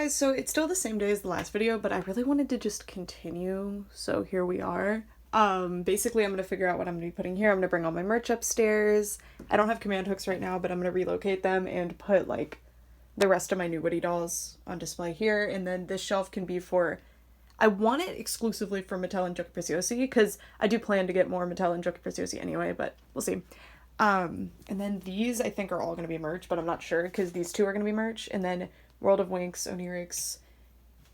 guys, so it's still the same day as the last video, but I really wanted to just continue, so here we are. Basically I'm gonna figure out what I'm gonna be putting here. I'm gonna bring all my merch upstairs. I don't have command hooks right now, but I'm gonna relocate them and put, like, the rest of my new Woody dolls on display here, and then this shelf can be for... I want it exclusively for Mattel and Giochi Preziosi, because I do plan to get more Mattel and Giochi Preziosi anyway, but we'll see. And then these I think are all gonna be merch, but I'm not sure, because these two are gonna be merch, and then World of Winx, Onirix,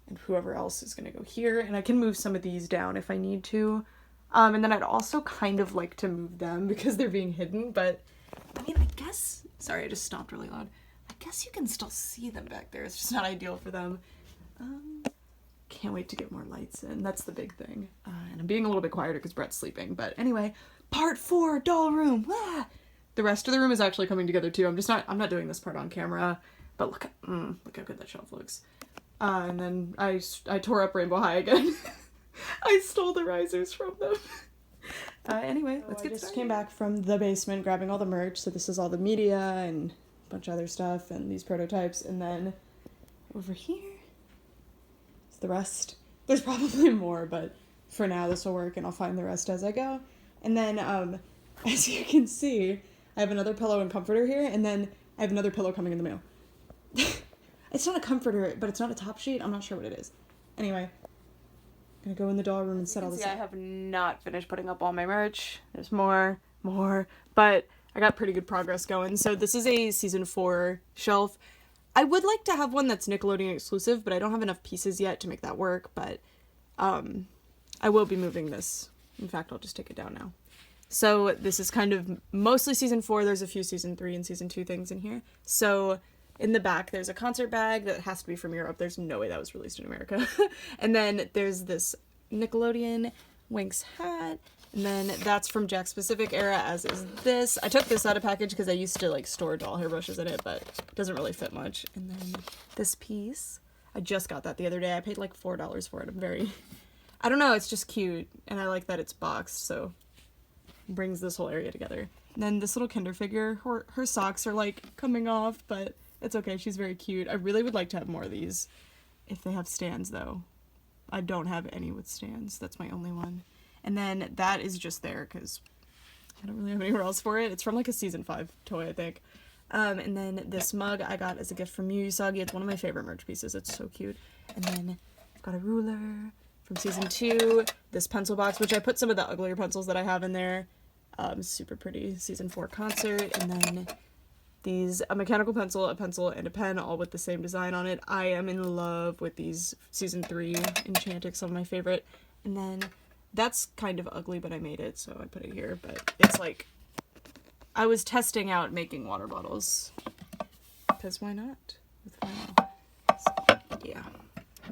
and whoever else is gonna go here, and I can move some of these down if I need to. And then I'd also kind of like to move them because they're being hidden, but I mean, I guess, sorry, I just stomped really loud. I guess you can still see them back there. It's just not ideal for them. Can't wait to get more lights in. That's the big thing. And I'm being a little bit quieter because Brett's sleeping, but anyway, part 4, doll room. Ah! The rest of the room is actually coming together too. I'm not doing this part on camera. But look how good that shelf looks. And then I tore up Rainbow High again. I stole the risers from them. Anyway, let's get started. I just came back from the basement grabbing all the merch. So this is all the media and a bunch of other stuff and these prototypes. And then over here is the rest. There's probably more, but for now this will work and I'll find the rest as I go. And then, as you can see, I have another pillow and comforter here. And then I have another pillow coming in the mail. It's not a comforter, but it's not a top sheet. I'm not sure what it is. Anyway, I'm gonna go in the doll room and set all this up. I have not finished putting up all my merch. There's more, but I got pretty good progress going. So this is a season 4 shelf. I would like to have one that's Nickelodeon exclusive, but I don't have enough pieces yet to make that work, but I will be moving this. In fact, I'll just take it down now. So this is kind of mostly season 4. There's a few season 3 and season 2 things in here. So in the back, there's a concert bag that has to be from Europe. There's no way that was released in America. And then there's this Nickelodeon Winx hat. And then that's from Jack's Pacific era, as is this. I took this out of package because I used to, like, store doll hairbrushes in it, but it doesn't really fit much. And then this piece, I just got that the other day. I paid, like, $4 for it. I don't know, it's just cute. And I like that it's boxed, so it brings this whole area together. And then this little Kinder figure, her socks are, like, coming off, but it's okay, she's very cute. I really would like to have more of these if they have stands, though. I don't have any with stands. That's my only one. And then that is just there because I don't really have anywhere else for it. It's from, like, a season 5 toy, I think. And then this mug I got as a gift from Yu Usagi. It's one of my favorite merch pieces. It's so cute. And then I've got a ruler from season 2. This pencil box, which I put some of the uglier pencils that I have in there. Super pretty. Season 4 concert. And then these, a mechanical pencil, a pencil, and a pen, all with the same design on it. I am in love with these season 3 Enchantix, some of my favorite. And then that's kind of ugly, but I made it, so I put it here. But it's like, I was testing out making water bottles, because why not? With vinyl. So, yeah.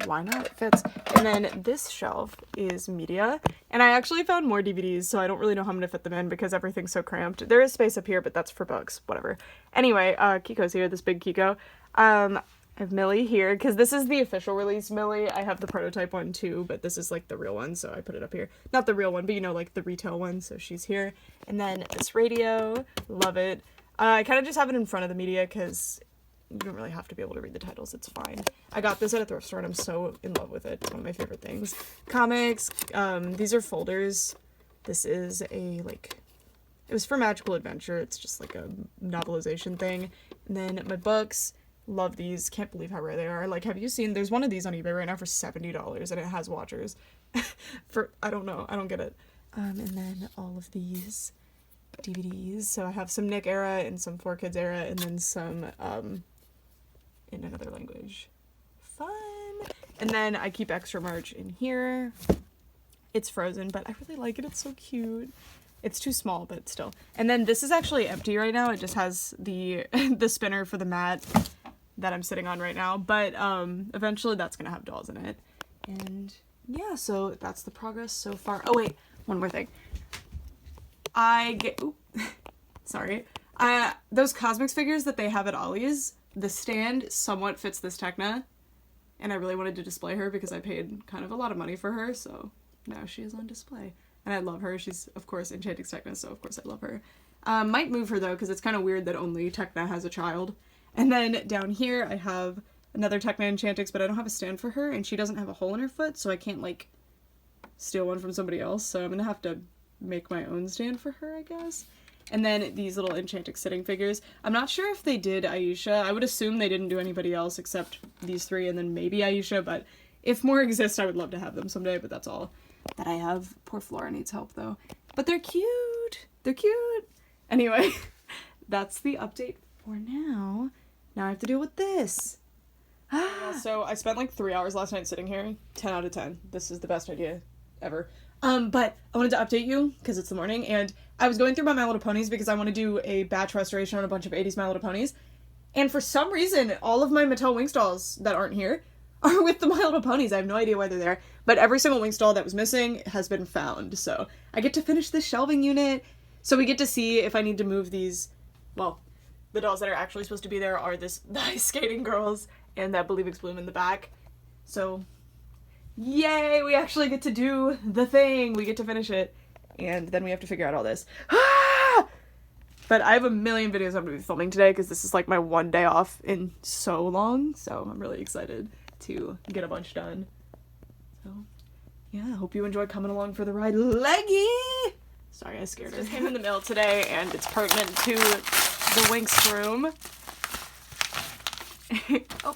Why not? It fits. And then this shelf is media, and I actually found more DVDs, so I don't really know how I'm gonna fit them in because everything's so cramped. There is space up here, but that's for books, whatever. Anyway, Kiko's here, this big Kiko. I have Millie here, because this is the official release Millie. I have the prototype one too, but this is like the real one, so I put it up here. Not the real one, but you know, like the retail one, so she's here. And then this radio, love it. I kind of just have it in front of the media, because you don't really have to be able to read the titles, it's fine. I got this at a thrift store and I'm so in love with it. It's one of my favorite things. Comics, these are folders. This is a, like, it was for Magical Adventure. It's just like a novelization thing. And then my books, love these. Can't believe how rare they are. Like, have you seen, there's one of these on eBay right now for $70 and it has watchers. I don't know, I don't get it. And then all of these DVDs. So I have some Nick era and some 4Kids era and then some, in another language. Fun! And then I keep extra merch in here. It's frozen, but I really like it. It's so cute. It's too small, but still. And then this is actually empty right now. It just has the the spinner for the mat that I'm sitting on right now. But eventually that's gonna have dolls in it. And yeah, so that's the progress so far. Oh wait, one more thing. Sorry. Those Cosmix figures that they have at Ollie's, the stand somewhat fits this Techna, and I really wanted to display her because I paid kind of a lot of money for her, so now she is on display. And I love her. She's, of course, Enchantix Techna, so of course I love her. Might move her, though, because it's kind of weird that only Techna has a child. And then down here I have another Techna Enchantix, but I don't have a stand for her, and she doesn't have a hole in her foot, so I can't, like, steal one from somebody else, so I'm gonna have to make my own stand for her, I guess. And then these little Enchantix sitting figures. I'm not sure if they did Aisha. I would assume they didn't do anybody else except these three, and then maybe Aisha, but if more exist, I would love to have them someday, but that's all that I have. Poor Flora needs help, though. But they're cute! They're cute! Anyway, that's the update for now. Now I have to deal with this. So I spent like 3 hours last night sitting here. 10 out of 10. This is the best idea ever. But I wanted to update you because it's the morning, and I was going through my My Little Ponies because I want to do a batch restoration on a bunch of 80s My Little Ponies. And for some reason, all of my Mattel Winx dolls that aren't here are with the My Little Ponies. I have no idea why they're there, but every single Winx doll that was missing has been found. So I get to finish this shelving unit. So we get to see if I need to move these. Well, the dolls that are actually supposed to be there are the Ice Skating Girls and that Believe It's Bloom in the back. So yay, we actually get to do the thing. We get to finish it. And then we have to figure out all this. But I have a million videos I'm going to be filming today because this is like my one day off in so long. So I'm really excited to get a bunch done. So yeah, I hope you enjoy coming along for the ride. Leggy! Sorry, I scared her. This came in the mail today and it's pertinent to the Winx room. Oh.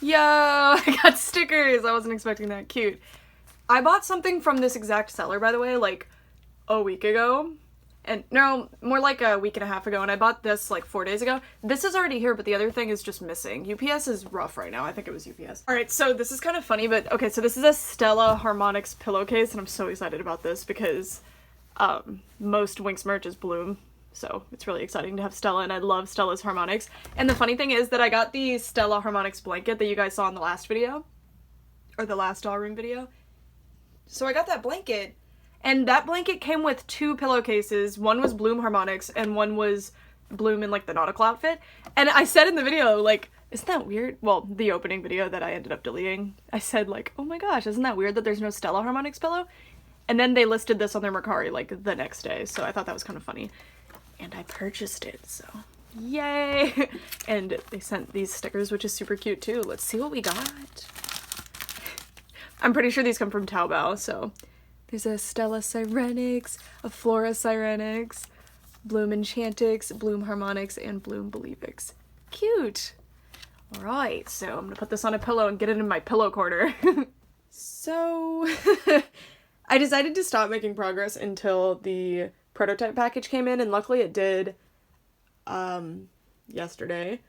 Yo, I got stickers. I wasn't expecting that. Cute. I bought something from this exact seller, by the way, like a week ago. And no, more like a week and a half ago, and I bought this like 4 days ago. This is already here, but the other thing is just missing. UPS is rough right now. I think it was UPS. Alright, so this is kind of funny, but okay, so this is a Stella Harmonics pillowcase, and I'm so excited about this because most Winx merch is Bloom. So it's really exciting to have Stella, and I love Stella's Harmonics. And the funny thing is that I got the Stella Harmonics blanket that you guys saw in the last video, or the last doll room video. So I got that blanket, and that blanket came with 2 pillowcases. One was Bloom Harmonics, and one was Bloom in, like, the nautical outfit. And I said in the video, like, isn't that weird? Well, the opening video that I ended up deleting, I said, like, oh my gosh, isn't that weird that there's no Stella Harmonics pillow? And then they listed this on their Mercari, like, the next day, so I thought that was kind of funny. And I purchased it, so yay! And they sent these stickers, which is super cute, too. Let's see what we got. I'm pretty sure these come from Taobao, so there's a Stella Sirenix, a Flora Sirenix, Bloom Enchantix, Bloom Harmonics, and Bloom Believix. Cute! Alright, so I'm gonna put this on a pillow and get it in my pillow corner. So, I decided to stop making progress until the prototype package came in, and luckily it did yesterday.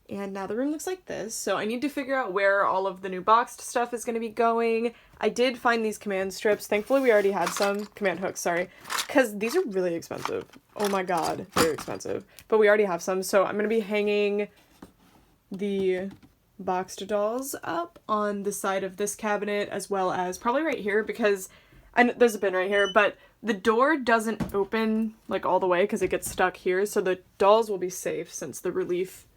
And now the room looks like this, so I need to figure out where all of the new boxed stuff is going to be going. I did find these command strips. Thankfully we already had some. Command hooks, sorry. Because these are really expensive. Oh my god, they're expensive. But we already have some, so I'm going to be hanging the boxed dolls up on the side of this cabinet, as well as probably right here, because there's a bin right here, but the door doesn't open like all the way because it gets stuck here, so the dolls will be safe since the relief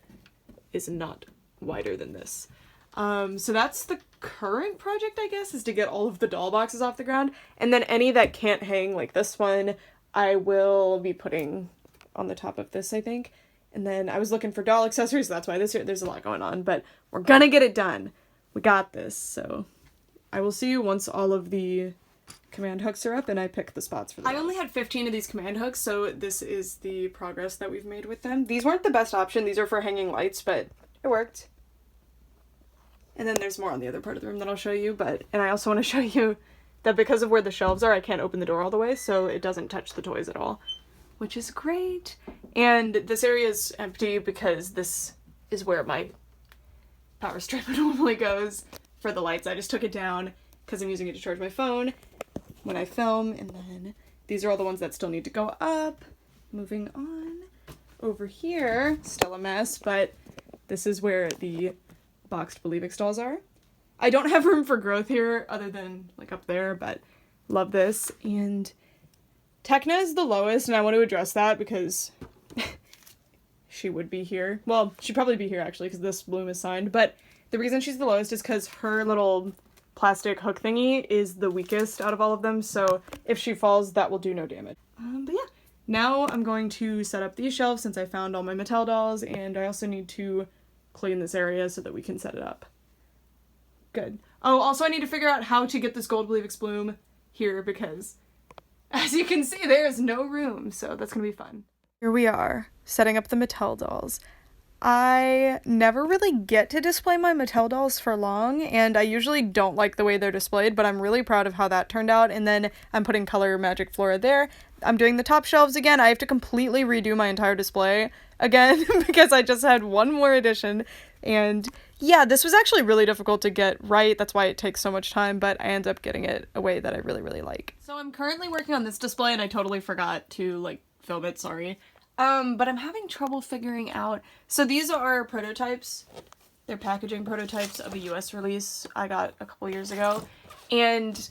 is not wider than this. So that's the current project, I guess, is to get all of the doll boxes off the ground, and then any that can't hang, like this one, I will be putting on the top of this, I think. And then I was looking for doll accessories, so that's why there's a lot going on, but we're gonna get it done. We got this, so I will see you once all of the command hooks are up and I pick the spots for them. I only had 15 of these command hooks, so this is the progress that we've made with them. These weren't the best option. These are for hanging lights, but it worked. And then there's more on the other part of the room that I'll show you, and I also want to show you that because of where the shelves are, I can't open the door all the way, so it doesn't touch the toys at all, which is great. And this area is empty because this is where my power strip normally goes for the lights. I just took it down because I'm using it to charge my phone when I film, and then these are all the ones that still need to go up. Moving on. Over here, still a mess, but this is where the boxed Believix dolls are. I don't have room for growth here other than like up there, but love this. And Techna is the lowest, and I want to address that because she would be here. Well, she'd probably be here actually because this Bloom is signed, but the reason she's the lowest is because her little plastic hook thingy is the weakest out of all of them, so if she falls, that will do no damage. But yeah, now I'm going to set up these shelves since I found all my Mattel dolls, and I also need to clean this area so that we can set it up. Good. Oh, also I need to figure out how to get this gold winx bloom here because as you can see, there is no room, so that's gonna be fun. Here we are, setting up the Mattel dolls. I never really get to display my Mattel dolls for long, and I usually don't like the way they're displayed, but I'm really proud of how that turned out. And then I'm putting Color Magic Flora there. I'm doing the top shelves again. I have to completely redo my entire display again because I just had one more edition. And yeah, this was actually really difficult to get right. That's why it takes so much time, but I end up getting it a way that I really, really like. So I'm currently working on this display, and I totally forgot to, film it, sorry. But I'm having trouble figuring out. So these are prototypes. They're packaging prototypes of a US release I got a couple years ago. And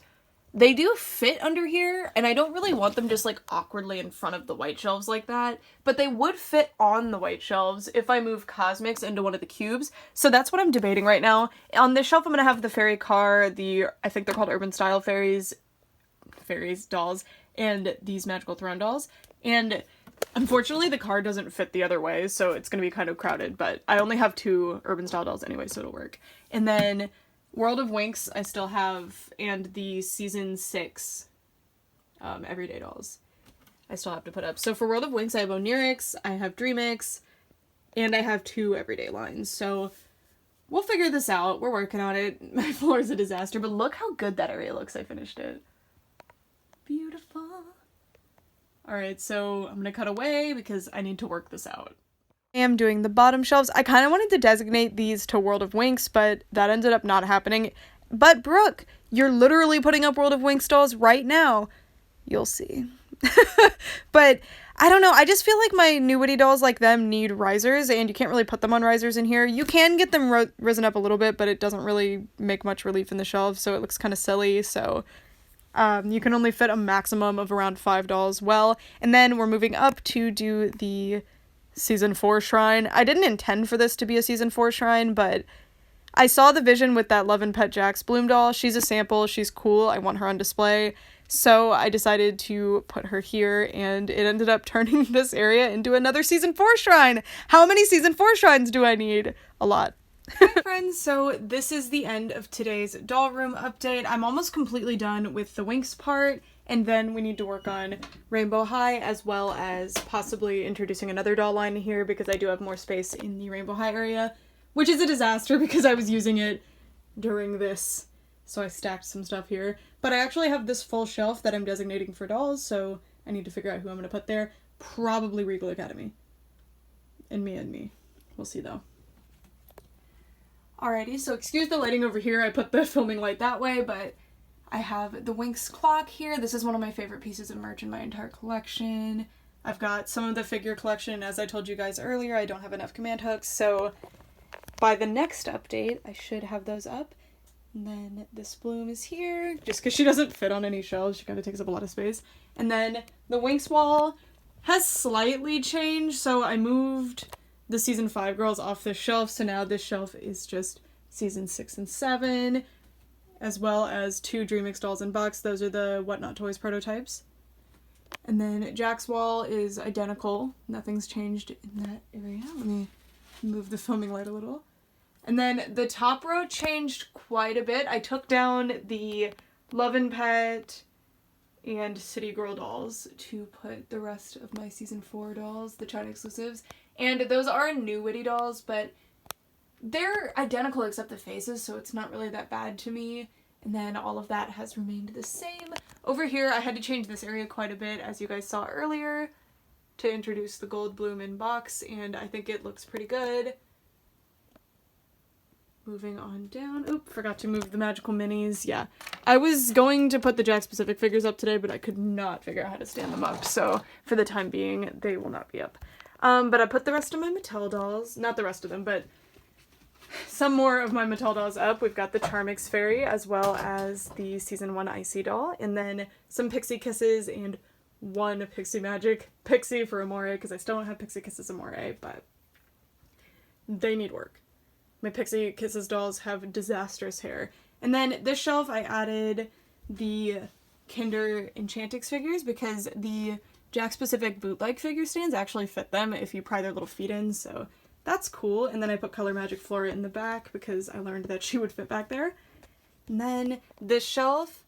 they do fit under here, and I don't really want them just awkwardly in front of the white shelves like that, but they would fit on the white shelves if I move Cosmics into one of the cubes. So that's what I'm debating right now. On this shelf I'm gonna have the fairy car, I think they're called Urban Style fairies dolls, and these Magical Throne dolls. And unfortunately, the car doesn't fit the other way, so it's going to be kind of crowded, but I only have 2 Urban Style dolls anyway, so it'll work. And then World of Winx I still have, and the Season 6 Everyday dolls I still have to put up. So for World of Winx, I have Onirix, I have Dreamix, and I have 2 Everyday lines. So we'll figure this out. We're working on it. My floor is a disaster, but look how good that area looks. I finished it. Beautiful. Alright, so I'm gonna cut away because I need to work this out. I am doing the bottom shelves. I kind of wanted to designate these to World of Winx, but that ended up not happening. But Brooke, you're literally putting up World of Winx dolls right now. You'll see. But I don't know, I just feel like my new Witty dolls like them need risers, and you can't really put them on risers in here. You can get them risen up a little bit, but it doesn't really make much relief in the shelves, so it looks kind of silly, so you can only fit a maximum of around 5 dolls well. And then we're moving up to do the Season 4 shrine. I didn't intend for this to be a Season 4 shrine, but I saw the vision with that Love and Pet Jax Bloom doll. She's a sample, she's cool, I want her on display. So I decided to put her here, and it ended up turning this area into another Season 4 shrine. How many Season 4 shrines do I need? A lot. Hi friends, so this is the end of today's doll room update. I'm almost completely done with the Winx part, and then we need to work on Rainbow High, as well as possibly introducing another doll line here, because I do have more space in the Rainbow High area, which is a disaster because I was using it during this, so I stacked some stuff here. But I actually have this full shelf that I'm designating for dolls, so I need to figure out who I'm going to put there. Probably Regal Academy. And me. We'll see though. Alrighty, so excuse the lighting over here. I put the filming light that way, but I have the Winx clock here. This is one of my favorite pieces of merch in my entire collection. I've got some of the figure collection. As I told you guys earlier, I don't have enough command hooks, so by the next update, I should have those up. And then this Bloom is here, just because she doesn't fit on any shelves. She kind of takes up a lot of space. And then the Winx wall has slightly changed, so I moved the Season 5 girls off this shelf, so now this shelf is just Season 6 and 7, as well as 2 Dreamix dolls in box. Those are the Whatnot Toys prototypes. And then Jack's wall is identical. Nothing's changed in that area. Let me move the filming light a little. And then the top row changed quite a bit. I took down the Love and Pet and City Girl dolls to put the rest of my Season 4 dolls, the China exclusives. And those are new Witty dolls, but they're identical except the faces, so it's not really that bad to me. And then all of that has remained the same. Over here, I had to change this area quite a bit, as you guys saw earlier, to introduce the gold bloom in box, and I think it looks pretty good. Moving on down. Oop, forgot to move the magical minis. Yeah, I was going to put the Jack specific figures up today, but I could not figure out how to stand them up, so for the time being, they will not be up. But I put the rest of my Mattel dolls, not the rest of them, but some more of my Mattel dolls up. We've got the Charmix Fairy, as well as the Season 1 Icy doll, and then some Pixie Kisses and one Pixie Magic Pixie for Amore, because I still don't have Pixie Kisses Amore, but they need work. My Pixie Kisses dolls have disastrous hair. And then this shelf I added the Kinder Enchantix figures because the Jack specific bootleg figure stands actually fit them if you pry their little feet in, so that's cool. And then I put Color Magic Flora in the back because I learned that she would fit back there. And then this shelf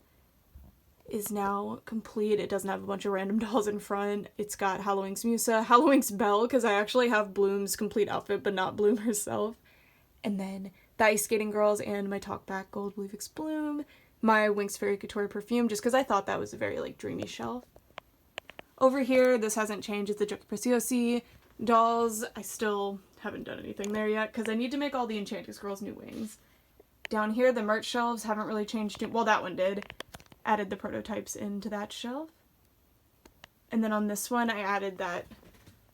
is now complete. It doesn't have a bunch of random dolls in front. It's got Halloween's Musa, Halloween's Belle, because I actually have Bloom's complete outfit, but not Bloom herself. And then the Ice Skating Girls and my Talkback Gold Weavix Bloom, my Winx Fairy Couture perfume, just because I thought that was a very, like, dreamy shelf. Over here, this hasn't changed. It's the Joker Preciosi dolls. I still haven't done anything there yet, because I need to make all the Enchantress Girls new wings. Down here, the merch shelves haven't really changed. Well, that one did. Added the prototypes into that shelf. And then on this one, I added that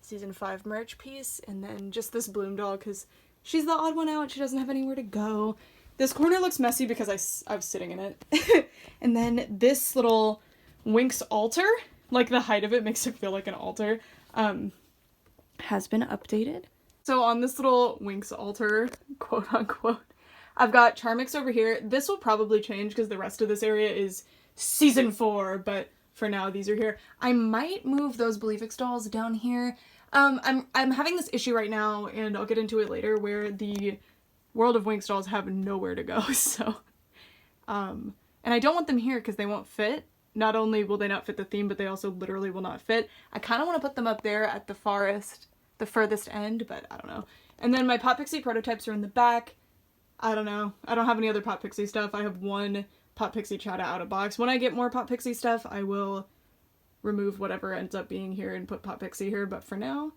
season 5 merch piece, and then just this Bloom doll, because she's the odd one out. She doesn't have anywhere to go. This corner looks messy because I was sitting in it. And then this little Winx altar, like the height of it makes it feel like an altar, has been updated. So on this little Winx altar, quote unquote, I've got Charmix over here. This will probably change because the rest of this area is season 4, but for now these are here. I might move those Believix dolls down here. I'm having this issue right now, and I'll get into it later, where the World of Winx dolls have nowhere to go, so, and I don't want them here because they won't fit. Not only will they not fit the theme, but they also literally will not fit. I kind of want to put them up there at the furthest end, but I don't know. And then my Pop Pixie prototypes are in the back. I don't know. I don't have any other Pop Pixie stuff. I have one Pop Pixie Chata out of box. When I get more Pop Pixie stuff, I will remove whatever ends up being here and put Pop Pixie here, but for now,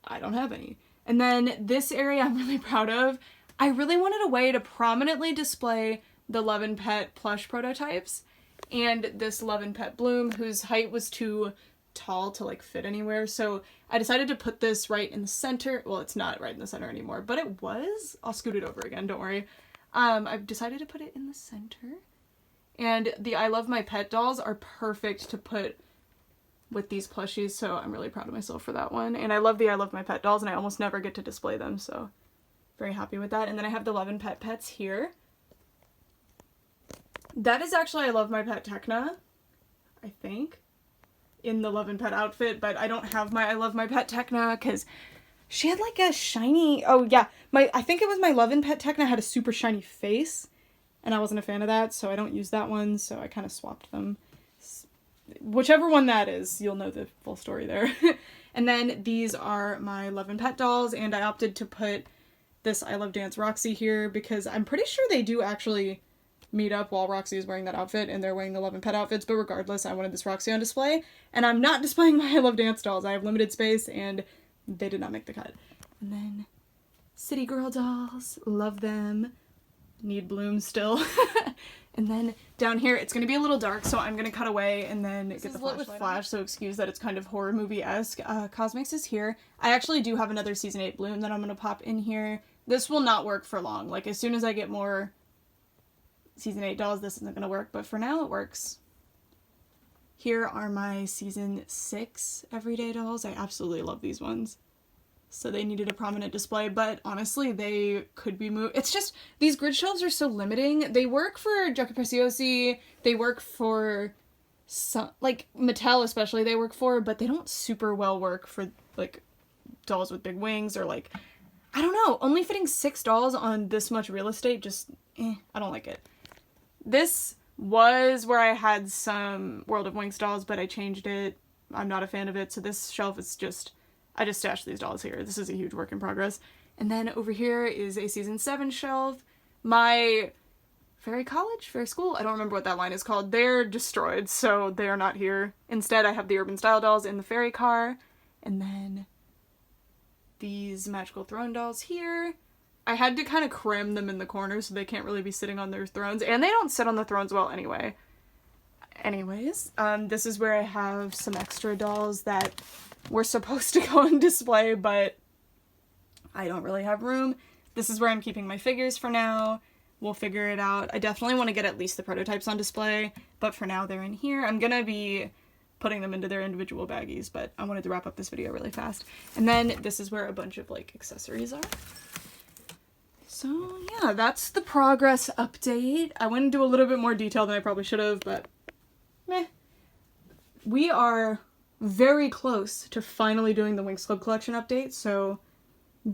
I don't have any. And then this area I'm really proud of. I really wanted a way to prominently display the Love and Pet plush prototypes and this Love and Pet Bloom, whose height was too tall to like fit anywhere, so I decided to put this right in the center. Well, it's not right in the center anymore, but it was. I'll scoot it over again, don't worry. I've decided to put it in the center, and the I Love My Pet dolls are perfect to put with these plushies, so I'm really proud of myself for that one. And I love the I Love My Pet dolls, and I almost never get to display them, so very happy with that. And then I have the Love and Pet pets here. That is actually I Love My Pet Tekna, I think, in the Love and Pet outfit, but I don't have my I Love My Pet Tekna because she had like a shiny, oh yeah, I think it was my Love and Pet Tekna had a super shiny face, and I wasn't a fan of that, so I don't use that one, so I kind of swapped them. Whichever one that is, you'll know the full story there. And then these are my Love and Pet dolls, and I opted to put this I Love Dance Roxy here because I'm pretty sure they do actually meet up while Roxy is wearing that outfit and they're wearing the Love and Pet outfits, but regardless, I wanted this Roxy on display, and I'm not displaying my I Love Dance dolls. I have limited space, and they did not make the cut. And then City Girl dolls, love them. Need Bloom still. And then down here, it's going to be a little dark, so I'm going to cut away and then get the flashlight with flash, so excuse that it's kind of horror movie-esque. Cosmix is here. I actually do have another Season 8 Bloom that I'm going to pop in here. This will not work for long. Like, as soon as I get more Season 8 dolls, this isn't going to work, but for now it works. Here are my Season 6 Everyday dolls. I absolutely love these ones. So they needed a prominent display, but honestly, they could be moved. It's just, these grid shelves are so limiting. They work for Joker Preciosi, they work for some, like, Mattel especially, they work for, but they don't super well work for, like, dolls with big wings, or, like, I don't know, only fitting 6 dolls on this much real estate, just, I don't like it. This was where I had some World of Winx dolls, but I changed it. I'm not a fan of it, so this shelf is just, I just stashed these dolls here. This is a huge work in progress. And then over here is a Season 7 shelf. My Fairy School, I don't remember what that line is called. They're destroyed, so they are not here. Instead, I have the Urban Style dolls in the Fairy Car. And then these Magical Throne dolls here. I had to kind of cram them in the corner so they can't really be sitting on their thrones. And they don't sit on the thrones well anyway. Anyways, this is where I have some extra dolls that were supposed to go on display, but I don't really have room. This is where I'm keeping my figures for now. We'll figure it out. I definitely want to get at least the prototypes on display, but for now they're in here. I'm gonna be putting them into their individual baggies, but I wanted to wrap up this video really fast. And then this is where a bunch of, like, accessories are. So yeah, that's the progress update. I went into a little bit more detail than I probably should have, but meh. We are very close to finally doing the Winx Club collection update, so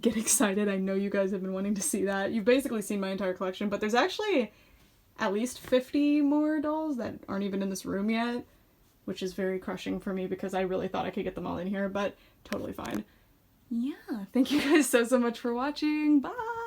get excited. I know you guys have been wanting to see that. You've basically seen my entire collection, but there's actually at least 50 more dolls that aren't even in this room yet, which is very crushing for me because I really thought I could get them all in here, but totally fine. Yeah, thank you guys so much for watching. Bye!